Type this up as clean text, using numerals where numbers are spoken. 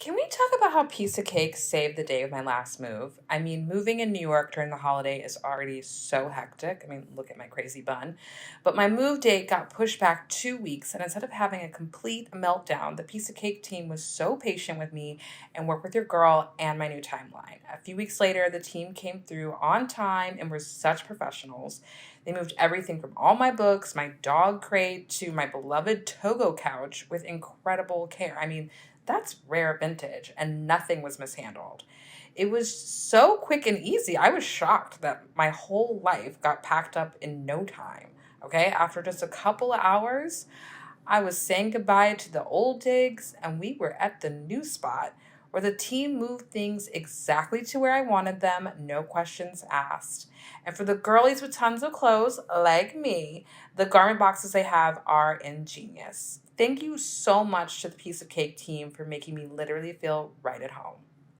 Can we talk about how piece of cake saved the day of my last move? I mean, moving in New York during the holiday is already so hectic. I mean, look at my crazy bun. But my move date got pushed back 2 weeks, and instead of having a complete meltdown, the piece of cake team was so patient with me and worked with your girl and my new timeline. A few weeks later, the team came through on time and were such professionals. They moved everything from all my books, my dog crate, to my beloved Togo couch with incredible care. I mean, that's rare vintage, and nothing was mishandled. It was so quick and easy. I was shocked that my whole life got packed up in no time. Okay, after just a couple of hours, I was saying goodbye to the old digs, and we were at the new spot where the team moved things exactly to where I wanted them, no questions asked. And for the girlies with tons of clothes, like me, the garment boxes they have are ingenious. Thank you so much to the Piece of Cake team for making me literally feel right at home.